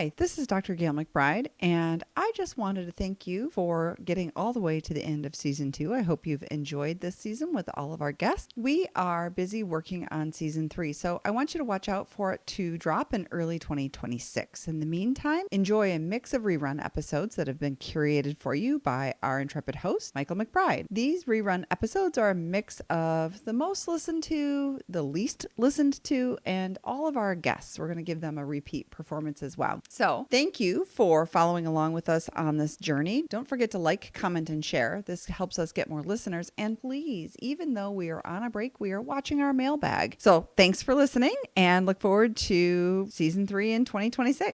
Hi, this is Dr. Gayle MacBride, and I just wanted to thank you for getting all the way to the end of season 2. I hope you've enjoyed this season with all of our guests. We are busy working on season 3, so I want you to watch out for it to drop in early 2026. In the meantime, enjoy a mix of rerun episodes that have been curated for you by our intrepid host, Michael MacBride. These rerun episodes are a mix of the most listened to, the least listened to, and all of our guests. We're going to give them a repeat performance as well. So thank you for following along with us on this journey. Don't forget to like, comment, and share. This helps us get more listeners. And please, even though we are on a break, we are watching our mailbag. So thanks for listening and look forward to season 3 in 2026.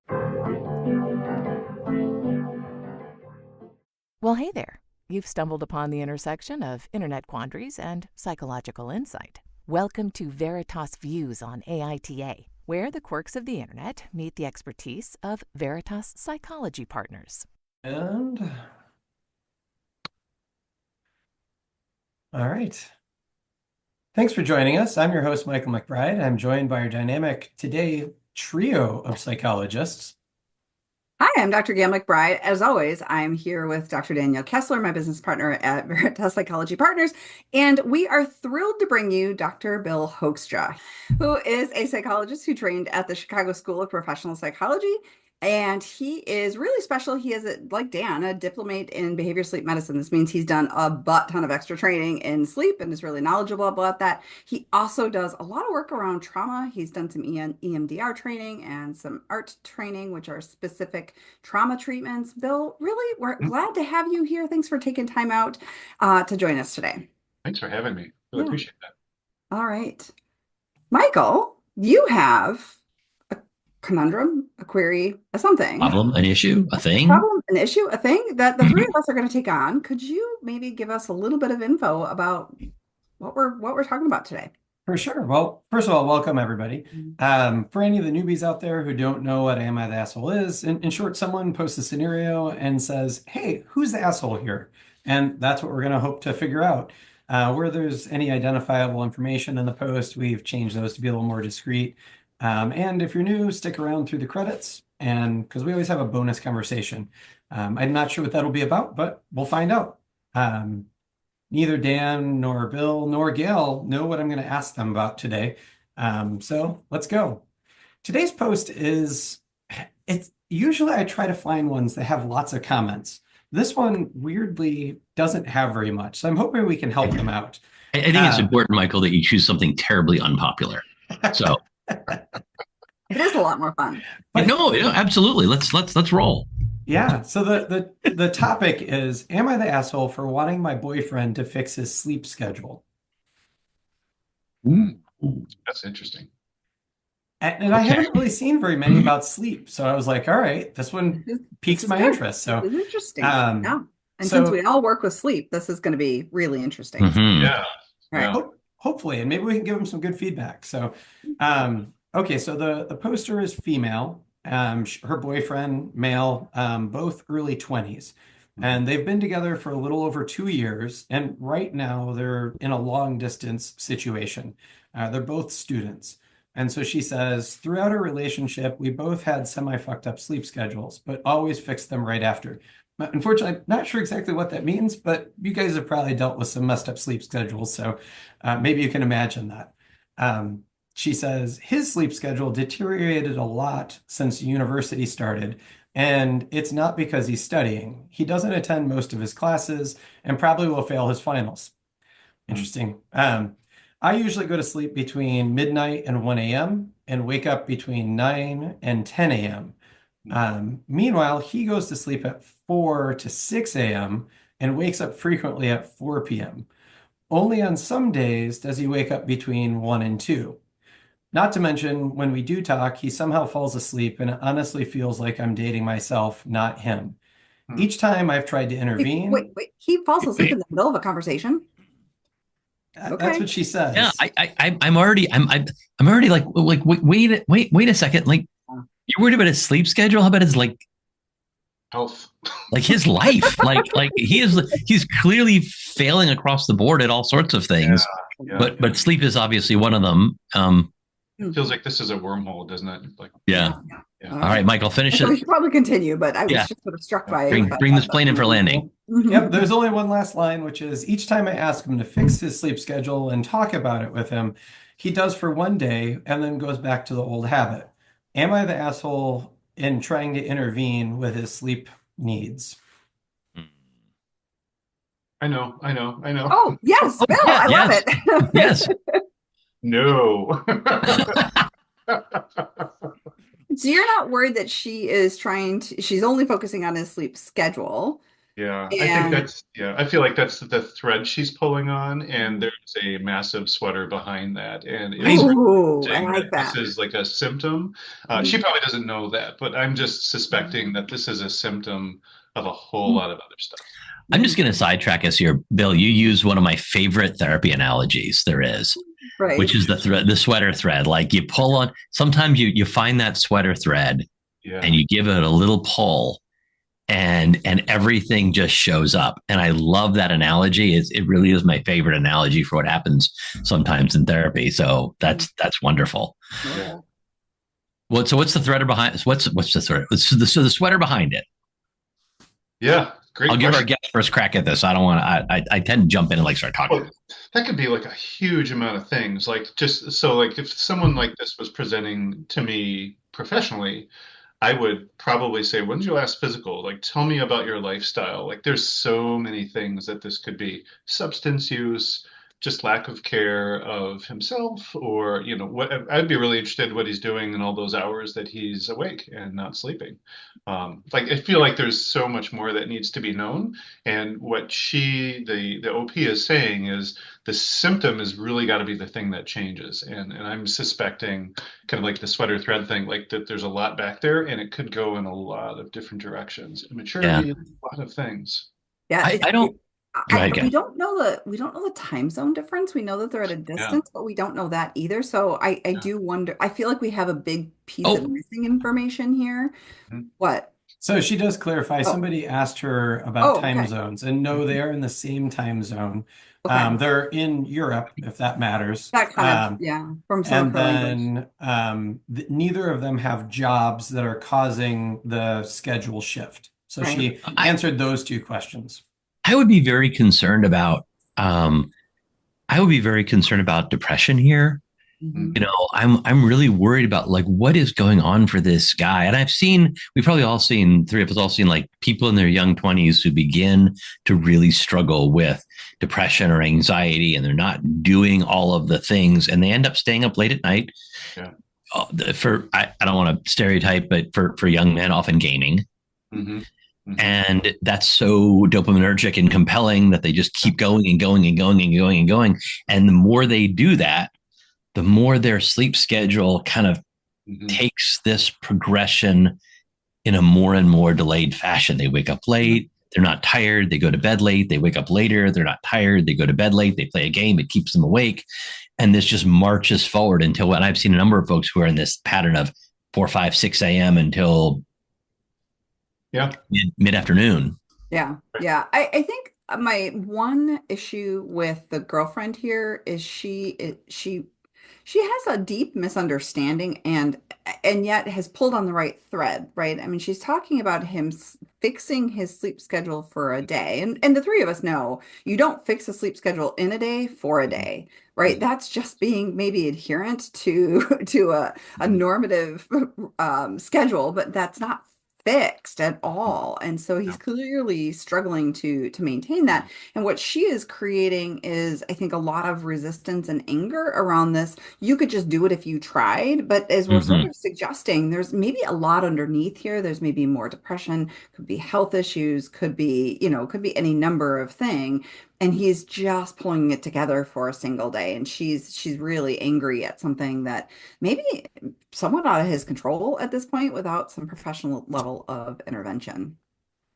Well, hey there. You've stumbled upon the intersection of internet quandaries and psychological insight. Welcome to Veritas Views on AITA, where the quirks of the internet meet the expertise of Veritas Psychology partners. And all right. Thanks for joining us. I'm your host, Michael MacBride. I'm joined by our dynamic today trio of psychologists. Hi, I'm Dr. Gayle MacBride. As always, I'm here with Dr. Danielle Kessler, my business partner at Veritas Psychology Partners, and we are thrilled to bring you Dr. Bill Hoekstra, who is a psychologist who trained at the Chicago School of Professional Psychology, and he is really special. He is, like Dan, a diplomate in behavior sleep medicine. This means he's done a butt ton of extra training in sleep and is really knowledgeable about that. He also does a lot of work around trauma. He's done some EMDR training and some ART training, which are specific trauma treatments. Bill, really, we're glad to have you here. Thanks for taking time out to join us today. Thanks for having me. Really appreciate that. All right. Michael, you have a conundrum, a query, a something. Problem, an issue, a thing. Problem, an issue, a thing that the three of us are going to take on. Could you maybe give us a little bit of info about what we're talking about today? For sure. Well, first of all, welcome everybody. For any of the newbies out there who don't know what Am I the Asshole is, in short, someone posts a scenario and says, hey, who's the asshole here? And that's what we're going to hope to figure out. Where there's any identifiable information in the post, we've changed those to be a little more discreet. And if you're new, stick around through the credits, and because we always have a bonus conversation. I'm not sure what that'll be about, but we'll find out. Neither Dan nor Bill nor Gail know what I'm going to ask them about today. So let's go. Today's post it's usually I try to find ones that have lots of comments. This one weirdly doesn't have very much. So I'm hoping we can help them out. I think it's important, Michael, that you choose something terribly unpopular. So it is a lot more fun. But no, absolutely. Let's roll. Yeah. So the topic is, am I the asshole for wanting my boyfriend to fix his sleep schedule? Ooh, that's interesting. And I haven't really seen very many about sleep. So I was like, all right, this one piques my interest. So it's interesting. Yeah. And since we all work with sleep, this is going to be really interesting. Mm-hmm. Yeah. All right. Hopefully, and maybe we can give them some good feedback. So, okay, so the poster is female, her boyfriend, male, both early 20s. And they've been together for a little over 2 years. And right now they're in a long distance situation. They're both students. And so she says, throughout our relationship, we both had semi-fucked up sleep schedules, but always fixed them right after. Unfortunately, I'm not sure exactly what that means, but you guys have probably dealt with some messed up sleep schedules, so maybe you can imagine that. She says his sleep schedule deteriorated a lot since university started, and it's not because he's studying. He doesn't attend most of his classes and probably will fail his finals. Interesting. I usually go to sleep between midnight and 1 a.m. and wake up between 9 and 10 a.m. Meanwhile, he goes to sleep at 4 to 6 a.m. and wakes up frequently at 4 p.m. Only on some days does he wake up between 1 and 2. Not to mention, when we do talk, he somehow falls asleep, and it honestly feels like I'm dating myself, not him. Each time I've tried to intervene. Wait. He falls asleep in the middle of a conversation? Okay. That's what she says. Yeah, I'm already like wait a second. Like, you're worried about his sleep schedule? How about his Health, like his life? like he's clearly failing across the board at all sorts of things. But sleep is obviously one of them. Feels like this is a wormhole, doesn't it? Like, yeah. Yeah. All All right, right. Michael, finish So we it. should probably continue, but I was Yeah, just sort of struck Yeah. by bring this plane in for landing. Yep, there's only one last line, which is each time I ask him to fix his sleep schedule and talk about it with him, he does for one day and then goes back to the old habit. Am I the asshole in trying to intervene with his sleep needs? I know, I know, I know. Oh, yes, Bill, Yeah, I love yes, yes. it. No. So you're not worried that she is she's only focusing on his sleep schedule. Yeah, I think And that's, yeah, I feel like that's the thread she's pulling on, and Mhm. there's a massive sweater behind that, and it's Right. Ooh, I saying like that this that. is like a symptom. She Mhm. probably doesn't know that, but I'm just suspecting that this is a symptom of a whole lot of other stuff. I'm just Mhm. going to sidetrack us here. Bill, you use one of my favorite therapy analogies there is, Right. which is the thread, the sweater thread. Like you pull on, sometimes you find that sweater thread and Yeah. you give it a little pull and everything just shows up. And I love that analogy. It really is my favorite analogy for what happens sometimes in therapy. So that's wonderful. Yeah. Cool. What's the thread behind? What's the thread? So the sweater behind it. Yeah. I'll Great give our question. guest first crack at this. I don't want to. I tend to jump in and like start talking. Well, that could be like a huge amount of things. Like just so like if someone like this was presenting to me professionally, I would probably say, when's your last physical? Like, tell me about your lifestyle. Like, there's so many things that this could be. Substance use, just lack of care of himself, or, what I'd be really interested in what he's doing in all those hours that he's awake and not sleeping. Like, I feel like there's so much more that needs to be known. And what the OP is saying is the symptom has really got to be the thing that changes. And I'm suspecting kind of like the sweater thread thing, like that there's a lot back there and it could go in a lot of different directions. Yeah, Immaturity, a lot of things. Yeah, I don't. Go ahead, we again. don't know the time zone difference. We know that they're at a Yeah. distance, but we don't know that either. So I Yeah. do wonder. I feel like we have a big piece of Oh, missing information here. Mhm. What? So she does clarify. Oh, Somebody asked her about oh, time okay, zones, and no, they are in the same time zone. okay. They're in Europe, if that matters. That kind of, yeah, from some of And her language. then neither of them have jobs that are causing the schedule shift. So Right. she I answered those two questions. I would be very concerned about. I would be very concerned about depression here. Hmm. I'm really worried about like what is going on for this guy. And we've probably all seen, three of us all seen like people in their young 20s who begin to really struggle with depression or anxiety, and they're not doing all of the things, and they end up staying up late at night. Yeah. I don't want to stereotype, but for young men, often gaming. Hmm. Hmm. And that's so dopaminergic and compelling that they just keep going and going and going and going and going. And the more they do that, the more their sleep schedule kind of Hmm. takes this progression in a more and more delayed fashion. They wake up late, they're not tired, they go to bed late, they wake up later, they're not tired, they go to bed late, they play a game, it keeps them awake. And this just marches forward until, and I've seen a number of folks who are in this pattern of 4, 5, 6 a.m. until Yeah. mid afternoon. Yeah, yeah. I think my one issue with the girlfriend here is she has a deep misunderstanding and yet has pulled on the right thread, right? I mean, she's talking about him fixing his sleep schedule for a day. And the three of us know you don't fix a sleep schedule in a day for a day, right? That's just being maybe adherent to to a Hmm. normative schedule, but that's not fixed at all. And so he's Yeah. clearly struggling to maintain that. And what she is creating is, I think, a lot of resistance and anger around this. You could just do it if you tried, but as we're sort Mm-hmm. of suggesting, there's maybe a lot underneath here. There's maybe more depression, could be health issues, could be, could be any number of things. And he's just pulling it together for a single day. And she's really angry at something that maybe somewhat out of his control at this point without some professional level of intervention.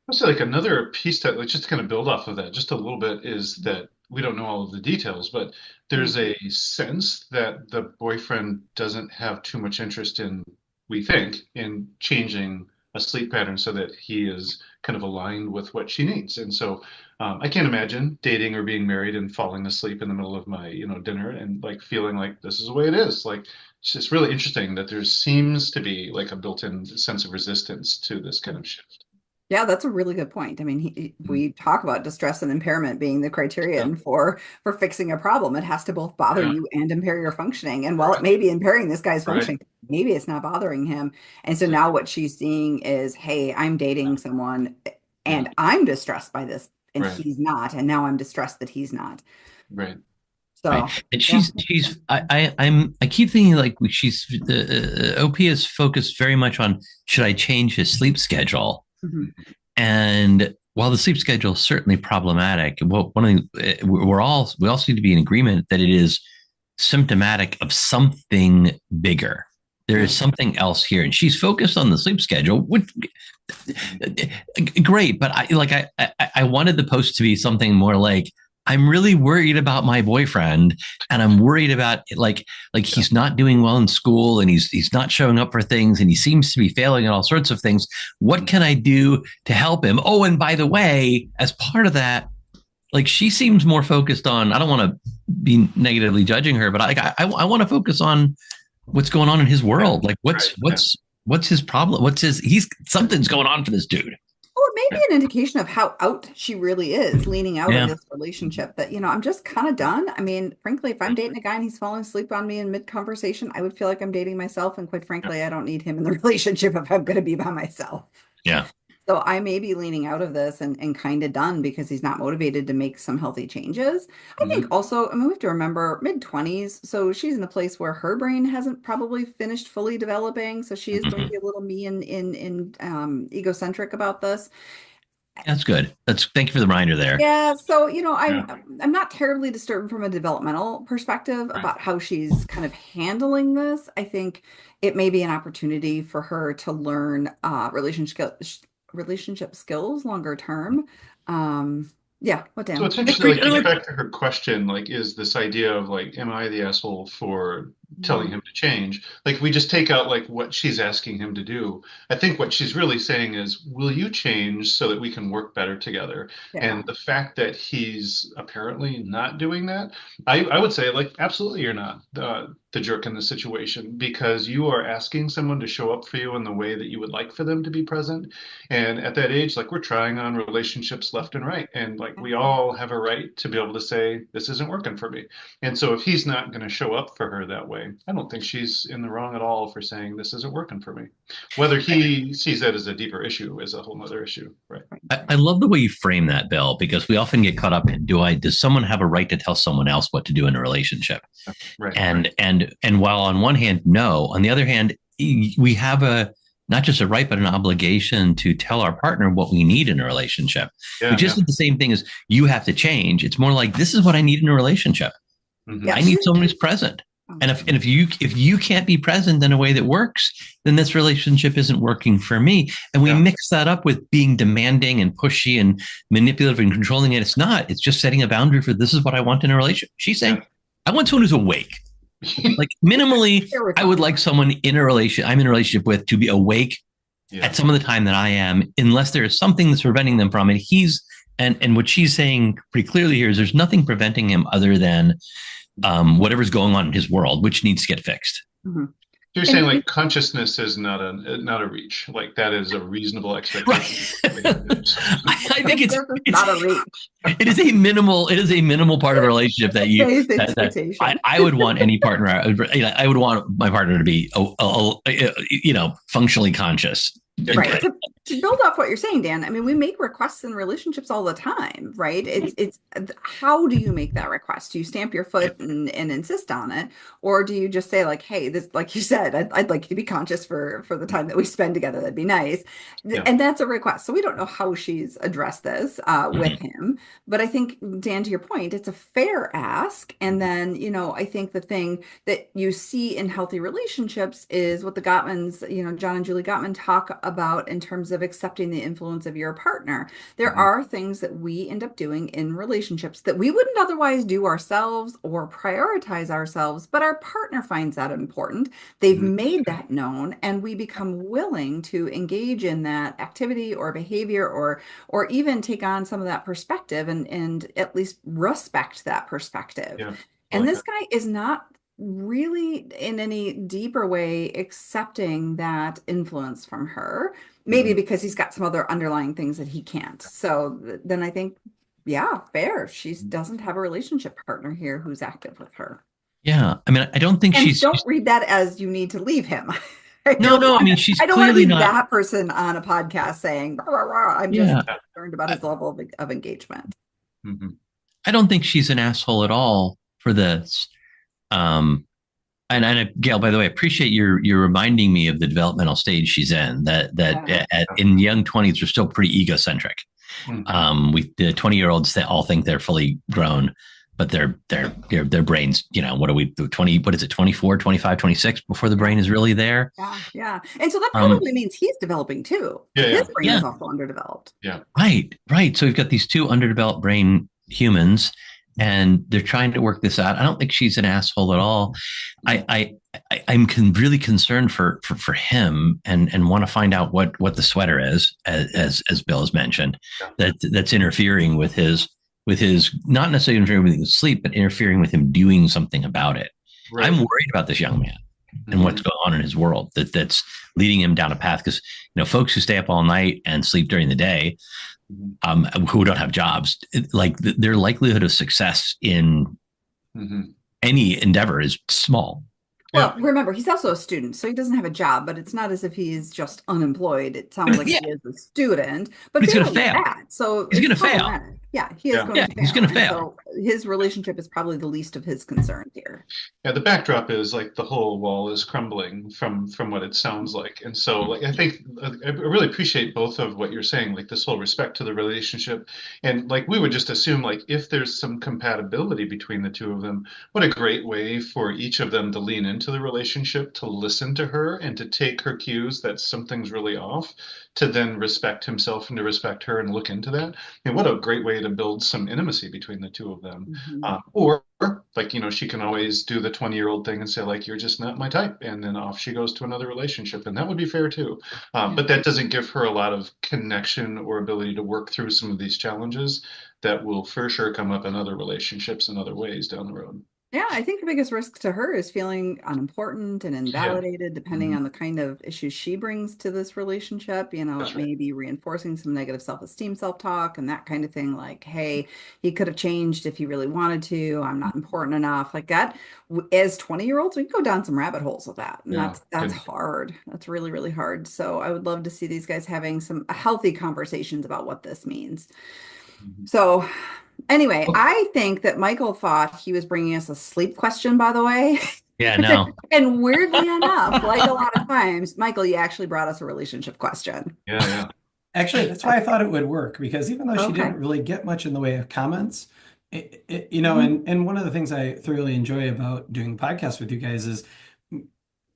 I'll say like another piece that like just to kind of build off of that just a little bit is that we don't know all of the details, but Mm. there's a sense that the boyfriend doesn't have too much interest in, we think, in changing a sleep pattern so that he is kind of aligned with what she needs. And so I can't imagine dating or being married and falling asleep in the middle of my, dinner and like feeling like this is the way it is. Like it's just really interesting that there seems to be like a built-in sense of resistance to this kind of shift. Yeah, that's a really good point. I mean, we talk about distress and impairment being the Yeah, criterion for fixing a problem. It has to both bother yeah, you and impair your functioning. And while it may be impairing this guy's right, functioning, maybe it's not bothering him. And so now exactly. what she's seeing is, hey, I'm dating someone Yeah, and I'm distressed by this and right, he's not. And now I'm distressed that he's not. right. Right. So And yeah. I keep thinking like she's the OP is focused very much on should I change his sleep schedule? Mhm. And while the sleep schedule is certainly problematic, well, we all seem to be in agreement that it is symptomatic of something bigger. There is Right. something else here, and she's focused on the sleep schedule, which great. But I wanted the post to be something more like, I'm really worried about my boyfriend, and I'm worried about like Yeah. he's not doing well in school, and he's not showing up for things, and he seems to be failing at all sorts of things. What can I do to help him? Oh, and by the way, as part of that, like she seems more focused on. I don't want to be negatively judging her, but I want to focus on what's going on in his Yeah. world. Like Right. Yeah. what's his problem? He's something's going on for this dude. Or maybe an indication of how out she really is, leaning out of Yeah. this relationship that, I'm just kind of done. I mean, frankly, if I'm dating a guy and he's falling asleep on me in mid-conversation, I would feel like I'm dating myself. And quite Yeah. frankly, I don't need him in the relationship if I'm going to be by myself. Yeah. So I may be leaning out of this and kind of done because he's not motivated to make some healthy changes. I think Mhm. also, I mean, we have to remember mid-20s. So she's in a place where her brain hasn't probably finished fully developing. So she is going to Mhm. be a little me and egocentric about this. That's good. Thank you for the reminder there. Yeah, so Yeah. I'm not terribly disturbed from a developmental perspective Right. about how she's kind of handling this. I think it may be an opportunity for her to learn relationship skills longer term. Yeah, what So Dan? it's interesting, Agreed. like to get back to her question, like, is this idea of like, am I the asshole for telling Mhm. him to change? Like, if we just take out like what she's asking him to do, I think what she's really saying is, will you change so that we can work better together? Yeah. And the fact that he's apparently not doing that, I would say, like, absolutely, you're not the jerk in this situation because you are asking someone to show up for you in the way that you would like for them to be present. And at that age, like we're trying on relationships left and right. And like we all have a right to be able to say, this isn't working for me. And so if he's not going to show up for her that way, I don't think she's in the wrong at all for saying, this isn't working for me. Whether he sees that as a deeper issue is a whole other issue. Right. I love the way you frame that, Bill, because we often get caught up in does someone have a right to tell someone else what to do in a relationship? Right. And while on one hand, no, on the other hand, we have a not just a right, but an obligation to tell our partner what we need in a relationship, Yeah. which Yeah. isn't the same thing as you have to change. It's more like this is what I need in a relationship. Mhm. Yeah, I need someone who's present. And if you can't be present in a way that works, then this relationship isn't working for me. And we Yeah. mix that up with being demanding and pushy and manipulative and controlling it. It's not. It's just setting a boundary for this is what I want in a relationship. She's saying, Yeah. I want someone who's awake. Like minimally, Here we I go. would like someone I'm in a relationship with to be awake Yeah. at some of the time that I am, unless there is something that's preventing them from it. And what she's saying pretty clearly here is there's nothing preventing him other than whatever's going on in his world, which needs to get fixed. Mhm. You're saying And like consciousness is not a reach. Like that is a reasonable expectation. Right. I think this is not a reach. it is a minimal part of a relationship that Base that expectation. I would want any partner. I would want my partner to be functionally conscious. Right. To build off what you're saying, Dan, I mean, we make requests in relationships all the time, right? It's how do you make that request? Do you stamp your foot and insist on it? Or do you just say like, hey, this, like you said, I'd like you to be conscious for the time that we spend together. That'd be nice. Yeah. And that's a request. So we don't know how she's addressed this with him. But I think, Dan, to your point, it's a fair ask. And then, I think the thing that you see in healthy relationships is what the Gottmans, John and Julie Gottman talk about in terms of of accepting the influence of your partner. There are things that we end up doing in relationships that we wouldn't otherwise do ourselves or prioritize ourselves, but our partner finds that important. They've made that known, and we become willing to engage in that activity or behavior, or even take on some of that perspective, and at least respect that perspective. Yeah. And this guy is not really in any deeper way accepting that influence from her, maybe because he's got some other underlying things that he can't. So then I think, yeah, fair. She doesn't have a relationship partner here who's active with her. Yeah. I mean, I don't think And she's. don't read that as you need to leave him. No. I mean, she's I don't want to clearly be not that person on a podcast saying, rah, rah, rah. I'm just Yeah. concerned about his level of engagement. I don't think she's an asshole at all for this. And Gayle, by the way, I appreciate you're reminding me of the developmental stage she's in. In young 20s, we're still pretty egocentric. The 20-year-olds, they all think they're fully grown, but their brains, what are we 20? What is it? 24, 25, 26 before the brain is really there. Yeah. And so that probably means he's developing too. His brain is also underdeveloped. Yeah. Right. So we've got these two underdeveloped brain humans, and they're trying to work this out. I don't think she's an asshole at all. I'm really concerned for him, and want to find out what the sweater is, as Bill has mentioned, that's interfering with his not necessarily interfering with his sleep, but interfering with him doing something about it. Right. I'm worried about this young man and what's going on in his world that's leading him down a path, because folks who stay up all night and sleep during the day, who don't have jobs, like their likelihood of success in any endeavor is small. Well, remember, he's also a student, so he doesn't have a job, but it's not as if he's just unemployed. It sounds like he is a student, but he's going to fail. So he's going to fail. Yeah, he is going to fail. He's going to fail. So his relationship is probably the least of his concerns here. Yeah, the backdrop is like the whole wall is crumbling from what it sounds like. And so like I think I really appreciate both of what you're saying, like this whole respect to the relationship. And like we would just assume, like, if there's some compatibility between the two of them, what a great way for each of them to lean into the relationship, to listen to her and to take her cues that something's really off, to then respect himself and to respect her and look into that. And what a great way to build some intimacy between the two of them. Or like, she can always do the 20-year-old thing and say, like, you're just not my type. And then off she goes to another relationship. And that would be fair too. But that doesn't give her a lot of connection or ability to work through some of these challenges that will for sure come up in other relationships in other ways down the road. Yeah, I think the biggest risk to her is feeling unimportant and invalidated, depending on the kind of issues she brings to this relationship. It may be reinforcing some negative self-esteem, self-talk, and that kind of thing. Like, hey, he could have changed if he really wanted to. I'm not important enough. Like that. As 20-year-olds, we go down some rabbit holes with that. And that's hard. That's really, really hard. So I would love to see these guys having some healthy conversations about what this means. So anyway, I think that Michael thought he was bringing us a sleep question, by the way. Yeah, no. And weirdly enough, like a lot of times, Michael, you actually brought us a relationship question. Yeah. Actually, that's why I thought it would work, because even though she didn't really get much in the way of comments, and one of the things I thoroughly enjoy about doing podcasts with you guys is,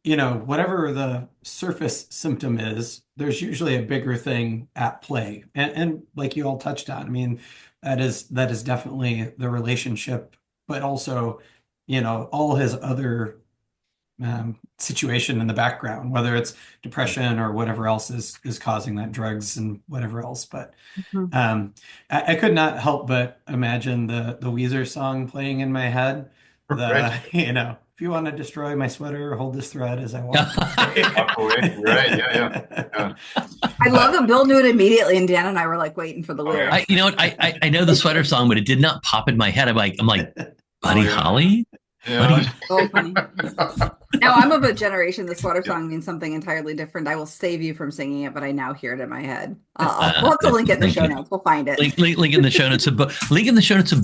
whatever the surface symptom is, there's usually a bigger thing at play. And like you all touched on, I mean, that is definitely the relationship, but also, all his other situation in the background, whether it's depression or whatever else is causing that, drugs and whatever else. But I could not help but imagine the Weezer song playing in my head. If you want to destroy my sweater, hold this thread as I walk away. Right. Yeah. I love that Bill knew it immediately, and Dan and I were like waiting for the lyrics. I know the sweater song, but it did not pop in my head. I'm like, Buddy Holly? Yeah. So funny. Now, I'm of a generation, the sweater song means something entirely different. I will save you from singing it, but I now hear it in my head. We'll have to link it in the show notes. We'll find it. Link in the show notes of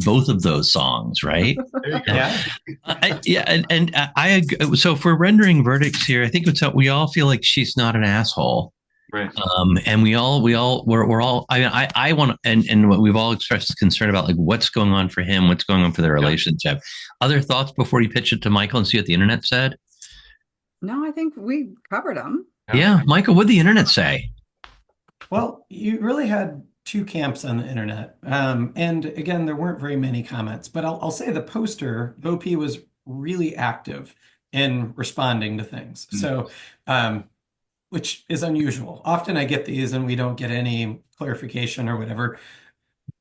both of those songs, right? There you go. I so if we're rendering verdicts here, I think we all feel like she's not an asshole. Right. And we're all, I want, and what we've all expressed concern about, like, what's going on for him, what's going on for their relationship. Other thoughts before you pitch it to Michael and see what the internet said? No, I think we covered them. Yeah. Michael, what'd the internet say? Well, you really had two camps on the internet. And again, there weren't very many comments, but I'll say the poster, OP, was really active in responding to things. So, which is unusual. Often I get these and we don't get any clarification or whatever.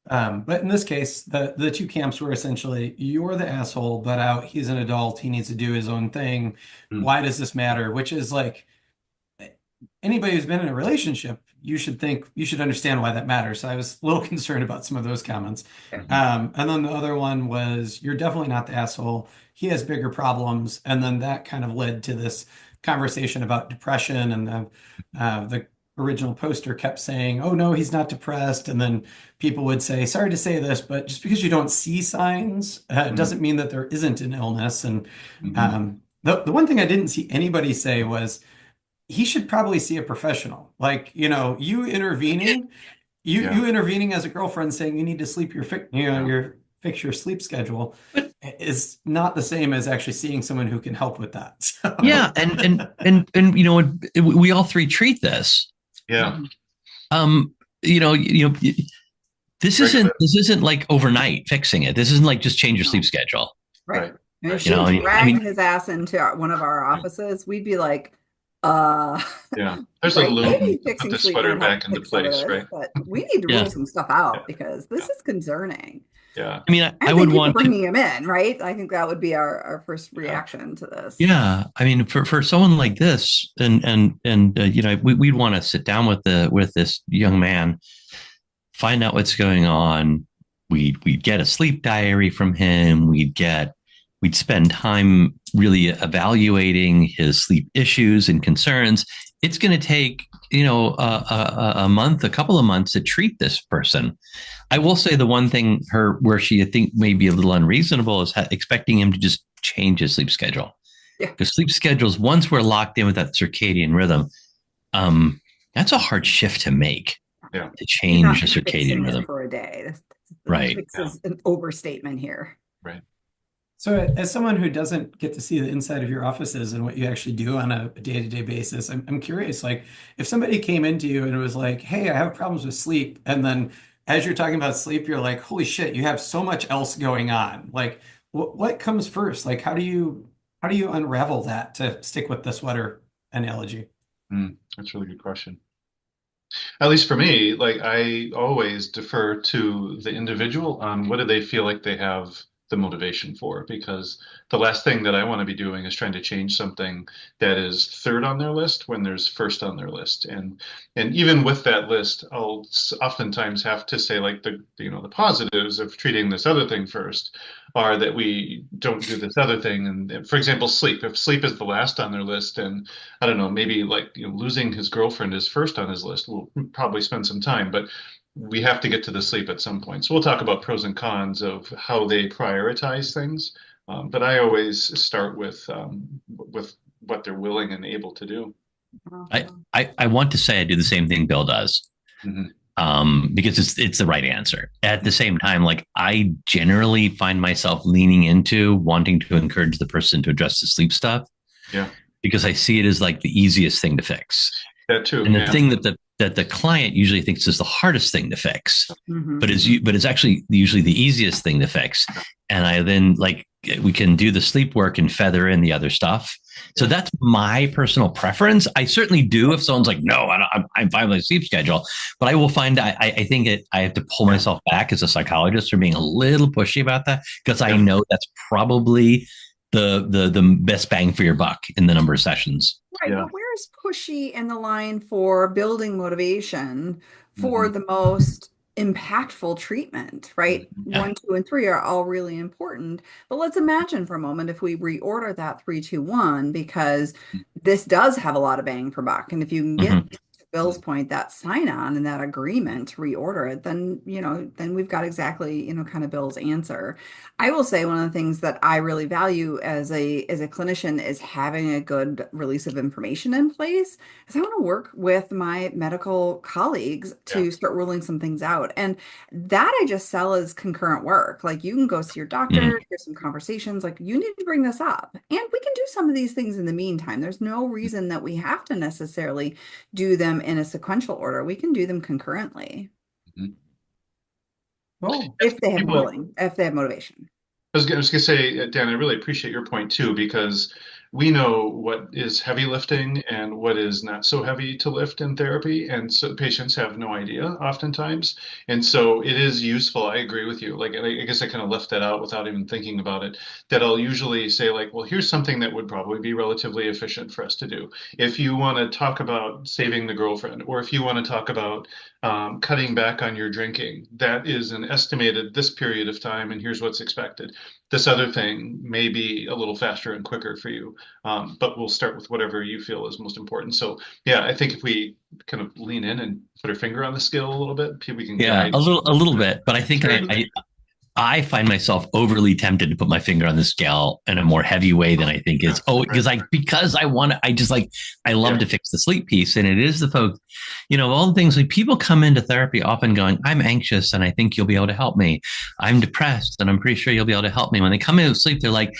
But in this case, the two camps were essentially, you're the asshole, but out, he's an adult, he needs to do his own thing. Why does this matter? Which is like, anybody who's been in a relationship, you should understand why that matters. So I was a little concerned about some of those comments. And then the other one was, you're definitely not the asshole. He has bigger problems. And then that kind of led to this conversation about depression. And the original poster kept saying, oh, no, he's not depressed. And then people would say, sorry to say this, but just because you don't see signs doesn't mean that there isn't an illness. And the one thing I didn't see anybody say was, he should probably see a professional. Like, you intervening, you intervening as a girlfriend saying you need to sleep fix your sleep schedule is not the same as actually seeing someone who can help with that. So. Yeah, and we all three treat this. Yeah. This isn't like overnight fixing it. This isn't like just change your sleep schedule. Right. And if she dragged his ass into one of our offices, we'd be like, yeah, there's like put the sweater back into place, right? But we need to rule some stuff out because this is concerning. Yeah, I mean, I would want bringing him in, right? I think that would be our first reaction to this. Yeah, I mean, for someone like this, and we'd want to sit down with this young man, find out what's going on. We'd get a sleep diary from him. We'd spend time really evaluating his sleep issues and concerns. It's going to take, a couple of months to treat this person. I will say the one thing where she, I think, may be a little unreasonable is expecting him to just change his sleep schedule. Yeah. Because sleep schedules, once we're locked in with that circadian rhythm, that's a hard shift to make. Yeah. To change the circadian rhythm for a day. Right. This is an overstatement here. Right. So as someone who doesn't get to see the inside of your offices and what you actually do on a day-to-day basis, I'm curious, like if somebody came into you and was like, hey, I have problems with sleep. And then as you're talking about sleep, you're like, holy shit, you have so much else going on. Like what comes first? Like, how do you unravel that, to stick with the sweater analogy? That's a really good question. At least for me, like I always defer to the individual on what do they feel like they have the motivation for, because the last thing that I want to be doing is trying to change something that is third on their list when there's first on their list. And even with that list, I'll oftentimes have to say, like, the positives of treating this other thing first are that we don't do this other thing. And for example, sleep. If sleep is the last on their list, and I don't know, maybe like losing his girlfriend is first on his list, we'll probably spend some time, but we have to get to the sleep at some point. So we'll talk about pros and cons of how they prioritize things. But I always start with what they're willing and able to do. I want to say I do the same thing Bill does, because it's the right answer. At the same time, like I generally find myself leaning into wanting to encourage the person to address the sleep stuff. Yeah, because I see it as like the easiest thing to fix. That too. And the thing that the client usually thinks is the hardest thing to fix, but it's actually usually the easiest thing to fix. And I then we can do the sleep work and feather in the other stuff. So that's my personal preference. I certainly do if someone's like, no, I'm fine with my sleep schedule, but I will find I think I have to pull myself back as a psychologist from being a little pushy about that, because I know that's probably the best bang for your buck in the number of sessions. Right, but where's pushy in the line for building motivation for the most impactful treatment, right? 1, 2, and 3 are all really important. But let's imagine for a moment if we reorder that 3, 2, 1, because this does have a lot of bang for buck. And if you can get to Bill's point, that sign on and that agreement to reorder it, then, then we've got exactly, kind of Bill's answer. I will say one of the things that I really value as a clinician is having a good release of information in place, because I want to work with my medical colleagues to start ruling some things out. And that I just sell as concurrent work. Like you can go see your doctor, hear some conversations, like you need to bring this up. And we can do some of these things in the meantime. There's no reason that we have to necessarily do them them in a sequential order. We can do them concurrently. Mhm. Cool. If they have People- if they have motivation. I was going to say, Dan, I really appreciate your point too, because we know what is heavy lifting and what is not so heavy to lift in therapy. And so patients have no idea oftentimes. And so it is useful. I agree with you. Like, I guess I kind of left that out without even thinking about it, that I'll usually say like, well, here's something that would probably be relatively efficient for us to do. If you want to talk about saving the girlfriend, or if you want to talk about cutting back on your drinking, that is an estimated this period of time, and here's what's expected. This other thing may be a little faster and quicker for you, but we'll start with whatever you feel is most important. So yeah, I think if we kind of lean in and put our finger on the scale a little bit, we can guide. a little bit. But I think I find myself overly tempted to put my finger on the scale in a more heavy way than I think is. Because I want to. I love to fix the sleep piece, and it is the folks. All the things like people come into therapy often going, I'm anxious and I think you'll be able to help me. I'm depressed and I'm pretty sure you'll be able to help me. When they come in with sleep, they're like,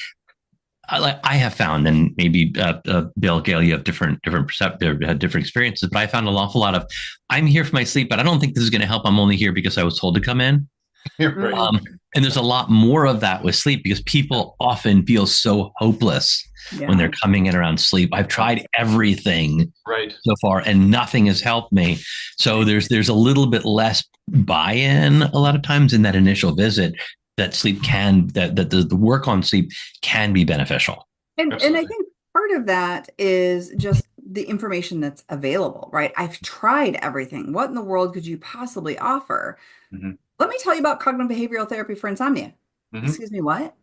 I have found, and maybe Bill, Gayle, you have different experiences, but I found an awful lot of, I'm here for my sleep, but I don't think this is going to help. I'm only here because I was told to come in. Right. And there's a lot more of that with sleep because people often feel so hopeless when they're coming in around sleep. I've tried everything so far and nothing has helped me. So there's a little bit less buy-in a lot of times in that initial visit that the work on sleep can be beneficial. And I think part of that is just the information that's available, right? I've tried everything. What in the world could you possibly offer? Mm-hmm. Let me tell you about cognitive behavioral therapy for insomnia. Mm-hmm. Excuse me, what?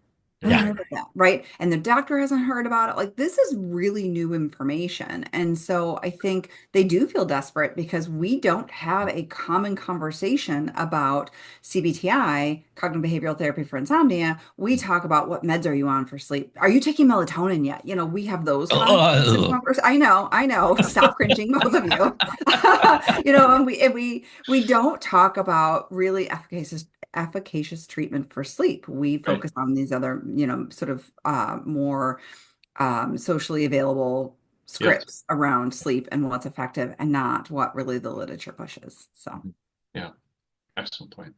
I haven't heard of that, right? And the doctor hasn't heard about it. Like, this is really new information. And so I think they do feel desperate because we don't have a common conversation about CBTI, cognitive behavioral therapy for insomnia. We talk about what meds are you on for sleep? Are you taking melatonin yet? We have those conversations. I know. Stop cringing, both of you. And we don't talk about really efficacious treatment for sleep. We focus on these other, sort of more socially available scripts around sleep and what's effective and not what really the literature pushes. So, yeah, excellent point.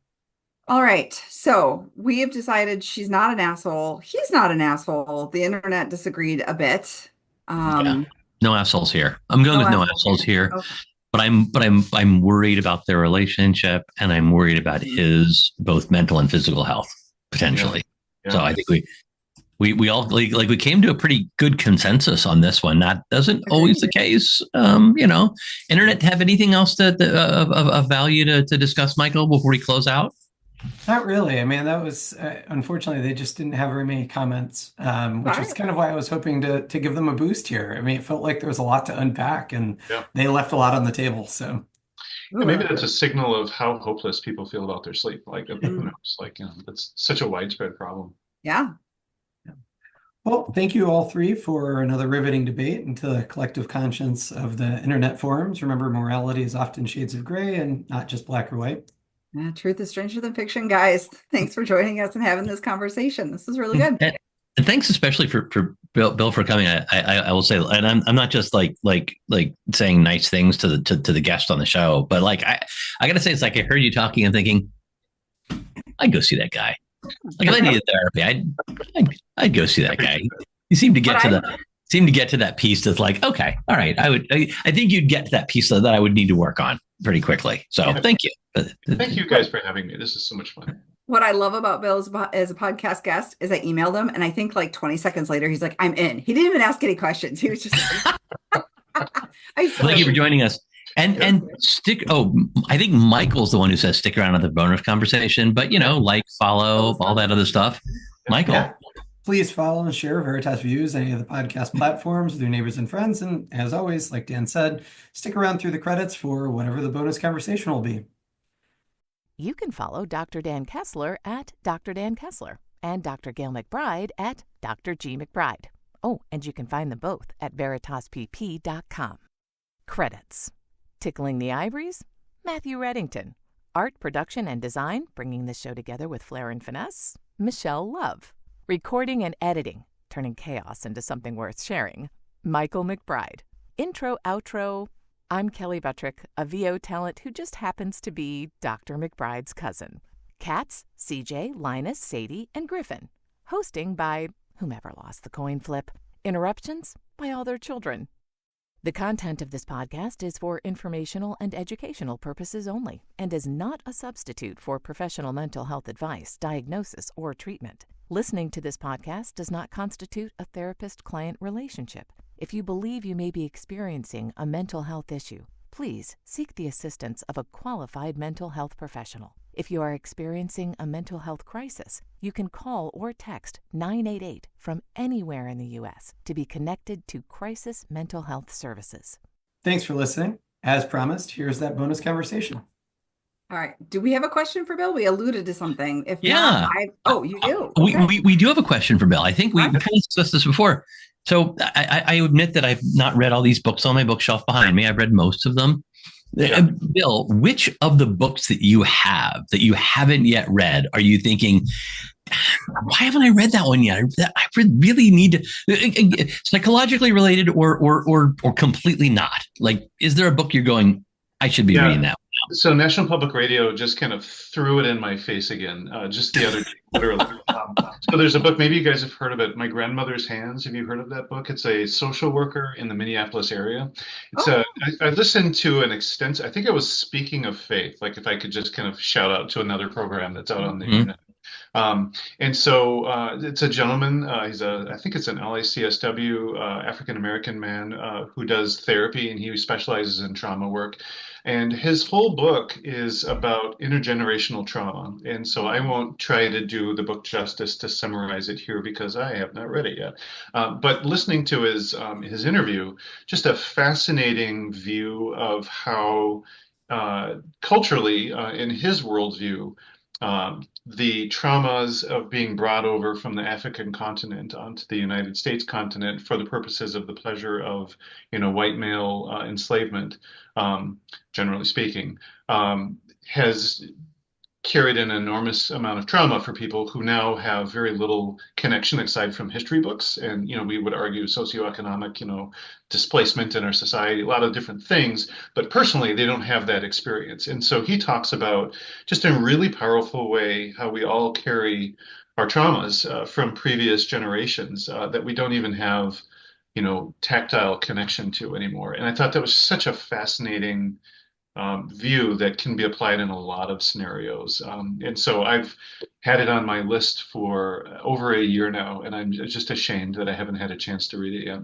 All right. So we have decided she's not an asshole. He's not an asshole. The internet disagreed a bit. No assholes here. I'm going with no assholes here. Okay. But I'm worried about their relationship, and I'm worried about his both mental and physical health potentially. Yeah. So I think we all we came to a pretty good consensus on this one. That isn't always the case. Internet, have anything else of value to discuss, Michael, before we close out? Not really. I mean, that was unfortunately they just didn't have very many comments, which is kind of why I was hoping to give them a boost here. I mean, it felt like there was a lot to unpack, and they left a lot on the table. So maybe that's a signal of how hopeless people feel about their sleep. Like, it's such a widespread problem. Yeah. Well, thank you all three for another riveting debate into the collective conscience of the internet forums. Remember, morality is often shades of gray and not just black or white. Yeah, truth is stranger than fiction, guys. Thanks for joining us and having this conversation. This was really good. And thanks especially for Bill for coming. I will say, and I'm not just like saying nice things to the guest on the show, but like I gotta say, it's like I heard you talking and thinking, I'd go see that guy. Like if I needed therapy, I'd go see that guy. You seem to get to that piece that's like, okay, all right, I think you'd get to that piece that I would need to work on pretty quickly. So thank you. Thank you guys for having me. This is so much fun. What I love about Bill as a podcast guest is I emailed him, and I think like 20 seconds later, he's like, I'm in. He didn't even ask any questions. He was just thank you for joining us. And I think Michael's the one who says stick around at the bonus conversation, but follow, all that other stuff. Michael. Yeah. Please follow and share Veritas Views, any of the podcast platforms with your neighbors and friends. And as always, like Dan said, stick around through the credits for whatever the bonus conversation will be. You can follow Dr. Dan Kessler at Dr. Dan Kessler and Dr. Gayle MacBride at Dr. G. MacBride. Oh, and you can find them both at veritaspp.com. Credits. Tickling the Ivories, Matthew Reddington. Art, production, and design, bringing this show together with flair and finesse, Michelle Love. Recording and editing, turning chaos into something worth sharing, Michael MacBride. Intro, outro, I'm Kelly Buttrick, a VO talent who just happens to be Dr. MacBride's cousin. Cats, CJ, Linus, Sadie, and Griffin. Hosting by whomever lost the coin flip. Interruptions by all their children. The content of this podcast is for informational and educational purposes only and is not a substitute for professional mental health advice, diagnosis, or treatment. Listening to this podcast does not constitute a therapist-client relationship. If you believe you may be experiencing a mental health issue, please seek the assistance of a qualified mental health professional. If you are experiencing a mental health crisis, you can call or text 988 from anywhere in the U.S. to be connected to Crisis Mental Health Services. Thanks for listening. As promised, here's that bonus conversation. All right. Do we have a question for Bill? We alluded to something. If Yeah. not, you do. We do have a question for Bill. I think we kind of discussed this before. So I admit that I've not read all these books on my bookshelf behind me. I've read most of them. Yeah. Bill, which of the books that you have that you haven't yet read are you thinking, why haven't I read that one yet? I really need to, psychologically related or completely not? Like, is there a book you're going, I should be reading that? So National Public Radio just kind of threw it in my face again, just the other day, literally. So there's a book, maybe you guys have heard of it, My Grandmother's Hands. Have you heard of that book? It's a social worker in the Minneapolis area. It's I listened to an extensive, I think it was Speaking of Faith, like if I could just kind of shout out to another program that's out on the internet. And so it's a gentleman, I think it's an LICSW, African-American man who does therapy, and he specializes in trauma work. And his whole book is about intergenerational trauma. And so I won't try to do the book justice to summarize it here because I have not read it yet. But listening to his interview, just a fascinating view of how culturally, in his worldview, the traumas of being brought over from the African continent onto the United States continent for the purposes of the pleasure of, white male enslavement, generally speaking, has carried an enormous amount of trauma for people who now have very little connection aside from history books. And, we would argue socioeconomic, displacement in our society, a lot of different things, but personally, they don't have that experience. And so he talks about just in a really powerful way how we all carry our traumas from previous generations that we don't even have, tactile connection to anymore. And I thought that was such a fascinating view that can be applied in a lot of scenarios. And so I've had it on my list for over a year now, and I'm just ashamed that I haven't had a chance to read it yet.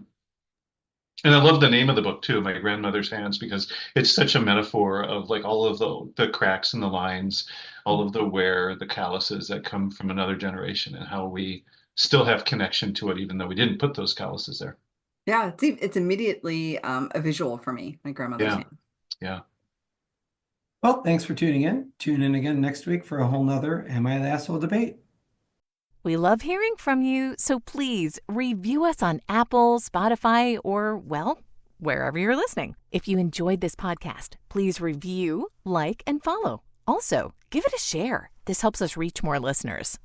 And I love the name of the book too, My Grandmother's Hands, because it's such a metaphor of like all of the cracks in the lines, all of the wear, the calluses that come from another generation, and how we still have connection to it, even though we didn't put those calluses there. Yeah, it's immediately a visual for me, My Grandmother's Hands. Yeah. Well, thanks for tuning in. Tune in again next week for a whole nother Am I the Asshole debate. We love hearing from you, so please review us on Apple, Spotify, or, well, wherever you're listening. If you enjoyed this podcast, please review, like, and follow. Also, give it a share. This helps us reach more listeners.